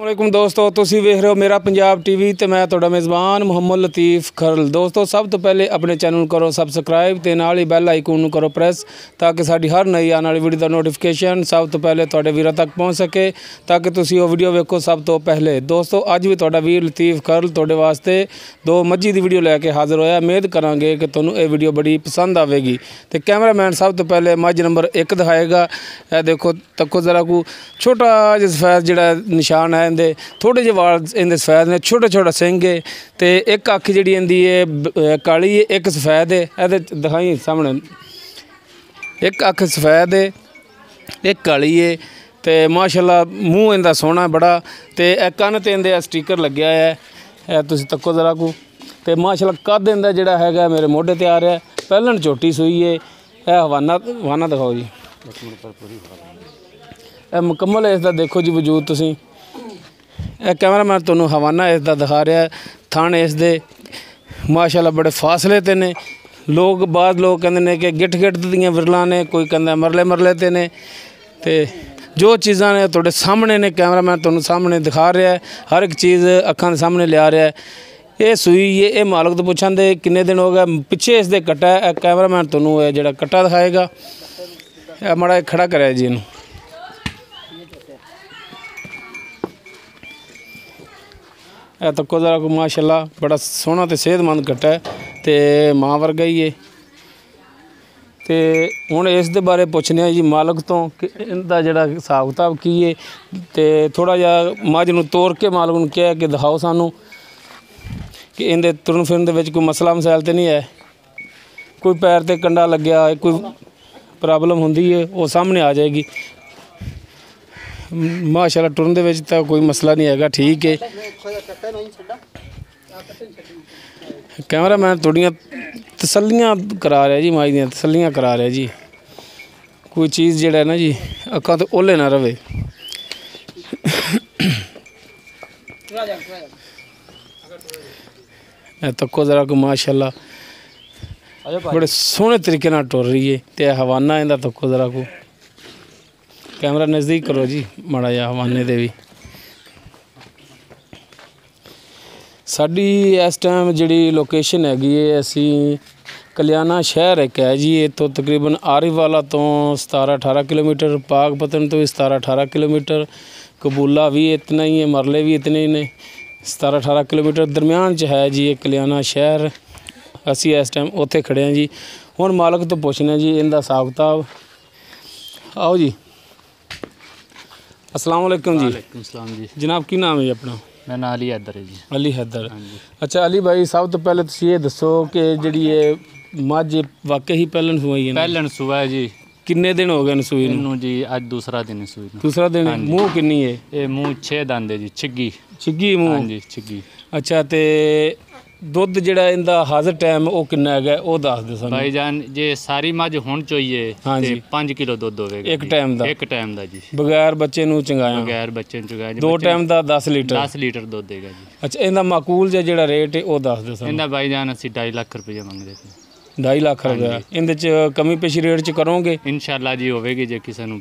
वालेकुम दोस्तों, तुसी वेख रहे हो मेरा पंजाब टीवी ते मैं तुहाडा मेज़बान मुहम्मद लतीफ़ खरल। दोस्तों सब तो पहले अपने चैनल नूं करो सबसक्राइब ते नाल ही बैल आइकन नूं करो प्रेस ताकि साडी हर नई आने वाली वीडियो दा नोटिफिकेशन सब तो पहले तुहाडे वीरां तक पहुँच सके ताकि तुसी वो वीडियो वेखो सब तो पहले। दोस्तों अज भी तुहाडा वीर लतीफ़ खरल तुहाडे वास्ते दो मज्झी दी वीडियो लैके हाज़र होया। उम्मीद करांगे कि तुहानूं ये वीडियो बड़ी पसंद आवेगी। ते कैमरामैन सब तो पहले मज्झ नंबर 1 दिखाएगा। ए देखो तक्को जरा को छोटा जिहा सफैद जिहड़ा निशान है इंदे थोड़े जे वाल इंदे सफैद ने, छोटा छोटा सिंह है ते एक अख जिहड़ी इंदी है काली है, एक सफैद है। इहदे दिखाई सामने एक अख सफैद है एक काली है ते माशाअल्लाह मूँह इंदा सोहना बड़ा ते कन्न ते इंदे स्टिकर लग्या है। तुसीं तक्को जरा को ते माशाअल्लाह कद इंदा जिहड़ा हैगा मेरे मोढे ते आ रहा है। पहलन झोटी सूई है। हवाना दिखाओ जी, मुकम्मल इसका देखो जी वजूद तुसीं। कैमरामैन तुहानूं हवाना इसका दिखा रहा है। थण इसदे माशाअल्लाह बड़े फासले ते ने। बाद लोग कहंदे ने कि गिट्ठ गिट्ठ दियां विरलां ने, कोई कहंदा मरले मरले ते ने। ते जो चीज़ां ने तुहाडे सामने ने, कैमरामैन तुहानूं सामने दिखा रहा है। हर एक चीज़ अखां दे सामने लिया रहा है। ये सूई ये मालक तो पुछां दे किन्ने दिन हो गए। पिछे इसदे कट्टा है। कैमरामैन तुहानूं ये जिहड़ा कट्टा दिखाएगा। माड़ा खड़ा कराया जी इनू। तक्को जरा को माशाअल्लाह बड़ा सोहना ते सेहतमंद कट्टा है ते मां वर्गा ही है। ते हुण इस दे बारे पुछने जी मालक तो कि इनदा जिहड़ा हिसाब किताब की है। ते थोड़ा जिहा मझ नूं तोड़ के मालक नूं कहा कि दिखाओ सानूं कि इंदे तुरन फिरन दे विच कोई मसला मसाइल ते नहीं है, कोई पैर ते कंडा लग्या, कोई प्रॉब्लम हुंदी है वो सामने आ जाएगी। माशाअल्लाह टुरन दे विच तां कोई मसला नहीं हैगा, ठीक है। कैमरामैन तुहाड़ियां तसल्लियां करा रहा जी, माई दियां तसल्लियां करा रहा जी। कोई चीज़ जिहड़ा है ना जी अक्खां तो ओले ना रवे। तक्को जरा को माशाअल्लाह बड़े सोहने तरीके नाल टुर रही है। ते हवाना इंदा तक्को जरा को। कैमरा नज़दीक करो जी माड़ा जिहा हवाने दे भी। साडी इस टाइम जिहड़ी लोकेशन हैगी है असीं कल्याणा शहर एक है जी। इत्थों तकरीबन आरीवाला तो 17-18 किलोमीटर, पाकपतन तो भी 17-18 किलोमीटर, कबूला भी इतना ही है, मरले भी इतने ही ने। 17-18 किलोमीटर दरम्यान च है जी ये कल्याणा शहर। असी इस टाइम उत्थे खड़े हैं जी। हुण मालक तो पुछने जी इनका हिसाब किताब। आओ जी। अस्सलाम वालेकुम जी। वालेकुम सलाम जी। जनाब की नाम है जी अपना? मेरा नाम अली हैदर है जी। अली हैदर। अच्छा अली भाई सब तो पहले तुसीं ये दसो कि जिहड़ी ये मझ वाकई ही पहलन सूई है? पहलन सूआ है जी। किन्ने दिन हो गए न सूई नूं? इनू जी अज दूसरा दिन है सूई नूं। दूसरा दिन। मूँह किन्नी है? ये मूँह 6 दंद है जी, छिग्गी छिग्गी मूँह? हाँ जी छिग्गी। अच्छा ते दुध जिहड़ा इंदा हाज़र टाइम वो किन्ना है वो दस दो सानूं। भाईजान जे सारी मझ हुण चोईए हाँ जी 5 किलो दुध होवेगा एक टाइम दा? एक टाइम दा जी, बगैर बच्चे नूं चंगाया? बगैर बच्चे नूं चुगाया जी। 2 टाइम दा 10 लीटर? 10 लीटर दुध देगा जी। अच्छा इंदा माकूल जिहड़ा रेट है वो दस दो सानूं। इंदा भाईजान असी 2.5 लाख रुपये मंगदे पे। 2.5 लाख रुपया इंदे च कमी पेशी रेट च करोगे? इंशाअल्लाह जी होवेगी जे किसी नूं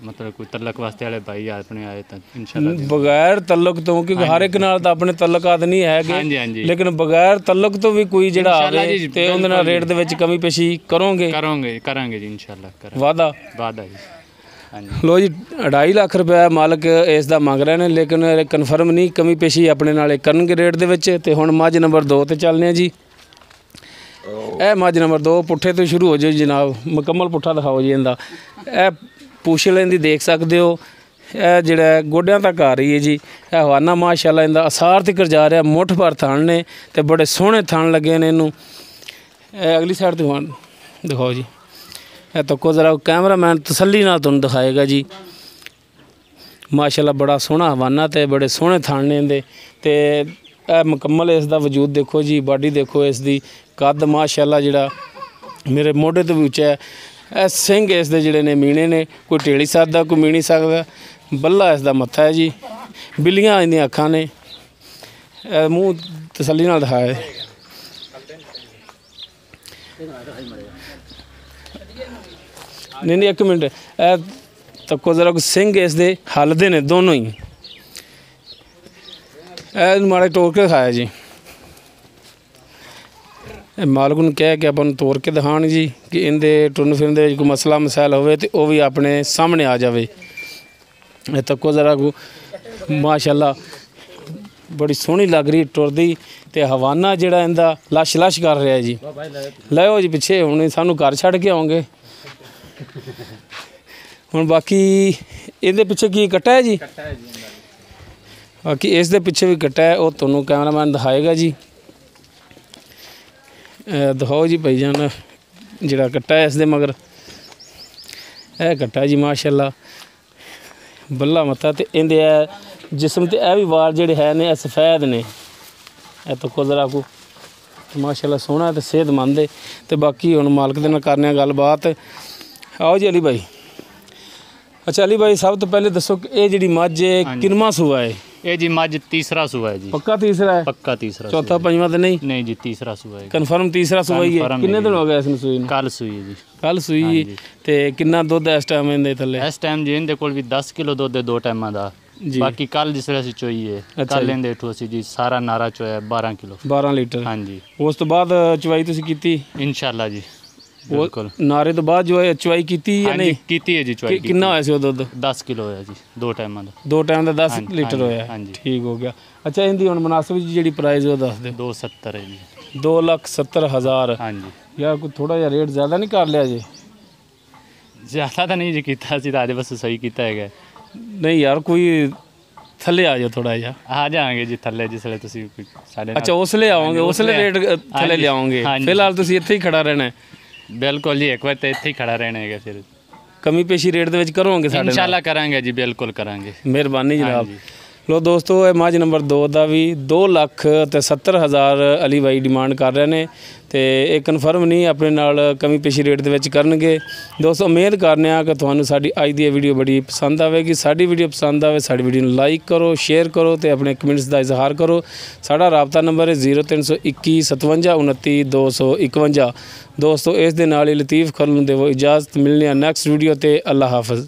मतलब कोई तलक वास्ते वाले भाई अपने आए तो इंशाअल्लाह। बगैर तलक तो क्योंकि हर एक नाल तां अपने तलकात नहीं हाँ है, जी हाँ जी, लेकिन बगैर तलक तो भी कोई जिहड़ा इंशाअल्लाह आवे जी, ते उहदे नाल रेट दे विच कमी पेशी करोगे? करांगे जी इंशाअल्लाह करांगे। वादा? वादा जी। हाँ जी। लो जी 2.5 लाख रुपया मालक इस दा मंग रहे हैं, लेकिन कन्फर्म नहीं कमी पेशी अपने नाल करनगे रेट दे विच। ते हुण मझ नंबर 2 ते चलने जी। ए मझ नंबर 2 पुट्ठे तो शुरू हो जाओ जनाब, मुकम्मल पुट्ठा दिखाओ जी इंदा। ए पूछल इंदी देख सकते हो, यह जिहड़ा गोड्यां तक आ रही है जी। यह हवाना माशाअल्लाह इंदा असार तक जा रहा, मुठ भर थण ने ते बड़े सोहने थण लगे ने इनू। अगली साइड तो दिखाओ जी। यह तक्को जरा कैमरामैन तसल्ली नाल तुहानूं दिखाएगा जी। माशाअल्लाह बड़ा सोहना हवाना ते बड़े सोहने थण ने इंदे। ते मुकम्मल इसका वजूद देखो जी, बॉडी देखो इसकी, कद माशाअल्लाह जिहड़ा मेरे मोढे तो भी उच्चा है। सिंह इसदे जिहड़े ने मीने ने, कोई टेड़ी सकदा कोई मीनी सकदा। बल्ला इसदा मत्था है जी, बिल्लियां इंदियां अखां ने। मूँह तसल्ली नाल दिखाया। नहीं एक मिनट तक्को जरा सिंह इसदे हलदे ने दोनों ही। ਇਹਨੂੰ ਮਾੜਾ ਤੋੜ ਕੇ ਦਿਖਾਇਆ ਜੀ। ਇਹ ਮਾਲਕ ਨੂੰ ਕਹਿ ਕੇ ਆਪਾਂ ਨੂੰ ਤੋੜ ਕੇ ਦਿਖਾਉਣ ਜੀ ਕਿ ਇਹਦੇ ਟੁਰਨ ਫਿਰਨ ਦੇ ਵਿੱਚ ਕੋਈ ਮਸਲਾ ਮਸਾਇਲ ਹੋਵੇ ਤੇ ਉਹ ਵੀ ਆਪਣੇ ਸਾਹਮਣੇ ਆ ਜਾਵੇ। ਇਹ ਤੱਕੋ ਜ਼ਰਾ ਕੋ ਮਾਸ਼ਾਅੱਲਾ ਬੜੀ ਸੋਹਣੀ ਲੱਗ ਰਹੀ ਟੁਰਦੀ ਤੇ ਹਵਾਨਾ ਜਿਹੜਾ ਇਹਦਾ ਲਸ਼ ਲਸ਼ ਕਰ ਰਿਹਾ ਜੀ। ਲਿਓ ਜੀ ਪਿੱਛੇ, ਹੁਣ ਸਾਨੂੰ ਘਰ ਛੱਡ ਕੇ ਆਉਂਗੇ। ਹੁਣ ਬਾਕੀ ਇਹਦੇ ਪਿੱਛੇ ਕੀ ਕੱਟਾ ਹੈ ਜੀ? ਬਾਕੀ ਇਸ ਦੇ ਪਿੱਛੇ ਵੀ ਕੱਟਾ ਹੈ, ਉਹ ਤੁਹਾਨੂੰ ਕੈਮਰਾਮੈਨ ਦਿਖਾਏਗਾ ਜੀ। ਦਿਖਾਓ ਜੀ ਭਾਈ ਜਾਨ ਜਿਹੜਾ ਕੱਟਾ ਹੈ ਇਸ ਦੇ ਮਗਰ, ਇਹ ਕੱਟਾ ਜੀ ਮਾਸ਼ਾਅੱਲਾ ਬੱਲਾ ਮੱਥਾ ਤੇ ਇਹਦੇ ਜਿਸਮ ਤੇ ਇਹ ਵੀ ਵਾਲ ਜਿਹੜੇ ਹੈ ਨੇ ਇਹ ਸਫੈਦ ਨੇ। ਇਹ ਤਾਂ ਕੁਦਰਾ ਕੋ ਮਾਸ਼ਾਅੱਲਾ ਸੋਹਣਾ ਤੇ ਸਿਹਤਮੰਦ ਹੈ। ਤੇ ਬਾਕੀ ਹੁਣ ਮਾਲਕ ਦੇ ਨਾਲ ਕਰਨੇ ਆ ਗੱਲਬਾਤ। ਆਓ ਜੀ ਅਲੀ ਭਾਈ। ਅੱਛਾ ਅਲੀ ਭਾਈ, ਸਭ ਤੋਂ ਪਹਿਲੇ ਦੱਸੋ ਕਿ ਇਹ ਜਿਹੜੀ ਮੱਝ ਹੈ ਕਿੰਨਵਾਂ ਸੂਆ ਹੈ? ਇਹ ਜੀ ਮੱਝ ਤੀਸਰਾ ਸੂਆ ਹੈ ਜੀ। ਪੱਕਾ ਤੀਸਰਾ ਹੈ? ਪੱਕਾ ਤੀਸਰਾ। ਚੌਥਾ ਪੰਜਵਾਂ ਤਾਂ ਨਹੀਂ? ਨਹੀਂ ਜੀ, ਤੀਸਰਾ ਸੂਆ ਹੈ। ਕਨਫਰਮ ਤੀਸਰਾ ਸੂਆ ਹੀ ਹੈ। ਕਿੰਨੇ ਦਿਨ ਹੋ ਗਏ ਇਸ ਨੂੰ ਸੂਈ ਨੂੰ? ਕੱਲ ਸੂਈ ਹੈ ਜੀ। ਕੱਲ ਸੂਈ। ਤੇ ਕਿੰਨਾ ਦੁੱਧ ਇਸ ਟਾਈਮ ਇਹਦੇ ਥੱਲੇ? ਇਸ ਟਾਈਮ ਜੀ ਇਹਦੇ ਕੋਲ ਵੀ 10 ਕਿਲੋ ਦੁੱਧ ਹੈ 2 ਟਾਈਮਾਂ ਦਾ। ਬਾਕੀ ਕੱਲ ਜਿਸ ਵੇਲੇ ਅਸੀਂ ਚੋਈ ਹੈ ਕੱਲ ਇਹਦੇ ਠੋ ਅਸੀਂ ਜੀ ਸਾਰਾ ਨਾਰਾ ਚੋਇਆ 12 ਕਿਲੋ 12 ਲੀਟਰ। ਹਾਂਜੀ। ਉਸ ਤੋਂ ਬਾਅਦ ਚਵਾਈ ਤੁਸੀਂ ਕੀਤੀ? ਇਨਸ਼ਾਅੱਲਾ ਜੀ ਬਿਲਕੁਲ। ਨਾਰੇ ਤੋਂ ਬਾਅਦ ਜੋ ਹੈ ਚਵਾਈ ਕੀਤੀ ਜਾਂ ਨਹੀਂ ਕੀਤੀ ਹੈ ਜੀ ਚਵਾਈ? ਕਿੰਨਾ ਹੋਇਆ ਸੀ ਉਹ ਦੁੱਧ? 10 ਕਿਲੋ ਹੋਇਆ ਜੀ 2 ਟਾਈਮਾਂ ਦਾ। 2 ਟਾਈਮ ਦਾ 10 ਲੀਟਰ ਹੋਇਆ। ਠੀਕ ਹੋ ਗਿਆ। ਅੱਛਾ ਇਹਦੀ ਹੁਣ ਮੁਨਾਸਿਬ ਜਿਹੜੀ ਪ੍ਰਾਈਸ ਉਹ ਦੱਸ ਦਿਓ। 270 ਹੈ ਜੀ। 2,70,000। ਹਾਂਜੀ ਯਾਰ ਕੋਈ ਥੋੜਾ ਜਿਹਾ ਰੇਟ ਜ਼ਿਆਦਾ ਨਹੀਂ ਕਰ ਲਿਆ ਜੀ? ਜ਼ਿਆਦਾ ਤਾਂ ਨਹੀਂ ਜੀ ਕੀਤਾ ਸੀ, ਤਾਂ ਬਸ ਸਹੀ ਕੀਤਾ ਹੈਗਾ। ਨਹੀਂ ਯਾਰ ਕੋਈ ਥੱਲੇ ਆ ਜਾਓ ਥੋੜਾ ਜਿਹਾ। ਆ ਜਾਵਾਂਗੇ ਜੀ ਥੱਲੇ ਜਿਸ ਵੇਲੇ ਤੁਸੀਂ ਸਾਡੇ ਨਾਲ। ਅੱਛਾ ਉਸ ਲਈ ਆਓਗੇ, ਉਸ ਲਈ ਰੇਟ ਥੱਲੇ ਲਿਆਓਗੇ। ਫਿਲਹਾਲ ਤੁਸੀਂ ਇੱਥੇ ਹੀ ਖੜਾ ਰਹਿਣਾ? ਬਿਲਕੁਲ ਜੀ, ਇੱਕ ਵਾਰ ਤਾਂ ਇੱਥੇ ਹੀ ਖੜਾ ਰਹਿਣਾ ਹੈਗਾ। ਫਿਰ ਕਮੀ ਪੇਸ਼ੀ ਰੇਟ ਦੇ ਵਿੱਚ ਕਰੋਗੇ ਸਾਡੇ ਨਾਲ? ਇਨਸ਼ਾਅੱਲਾ ਕਰਾਂਗੇ ਜੀ, ਬਿਲਕੁਲ ਕਰਾਂਗੇ। ਮਿਹਰਬਾਨੀ ਜਨਾਬ। ਲੋ ਦੋਸਤੋ, ਇਹ ਮੱਝ ਨੰਬਰ 2 ਦਾ ਵੀ 2,70,000 ਅਲੀ ਭਾਈ ਡਿਮਾਂਡ ਕਰ ਰਹੇ ਨੇ ਤੇ ਇਹ ਕਨਫਰਮ ਨਹੀਂ, ਆਪਣੇ ਨਾਲ ਕਮੀ ਪੇਸ਼ੀ ਰੇਟ ਦੇ ਵਿੱਚ ਕਰਨਗੇ। ਦੋਸਤੋ ਉਮੀਦ ਕਰਨੇ ਆ ਕਿ ਤੁਹਾਨੂੰ ਸਾਡੀ ਅੱਜ ਦੀ ਇਹ ਵੀਡੀਓ ਬੜੀ ਪਸੰਦ ਆਵੇਗੀ। ਸਾਡੀ ਵੀਡੀਓ ਪਸੰਦ ਆਵੇ ਸਾਡੀ ਵੀਡੀਓ ਨੂੰ ਲਾਈਕ ਕਰੋ, ਸ਼ੇਅਰ ਕਰੋ ਤੇ ਆਪਣੇ ਕਮੈਂਟਸ ਦਾ ਇਜ਼ਹਾਰ ਕਰੋ। ਸਾਡਾ ਰਾਬਤਾ ਨੰਬਰ ਹੈ 0321 57 29 251। ਦੋਸਤੋ ਇਸ ਦੇ ਨਾਲ ਹੀ ਲਤੀਫ ਖਰਲ ਨੂੰ ਦੇਵੋ ਇਜਾਜ਼ਤ। ਮਿਲਨੇ ਆ ਨੈਕਸਟ ਵੀਡੀਓ ਤੇ। ਅੱਲਾ ਹਾਫਿਜ਼।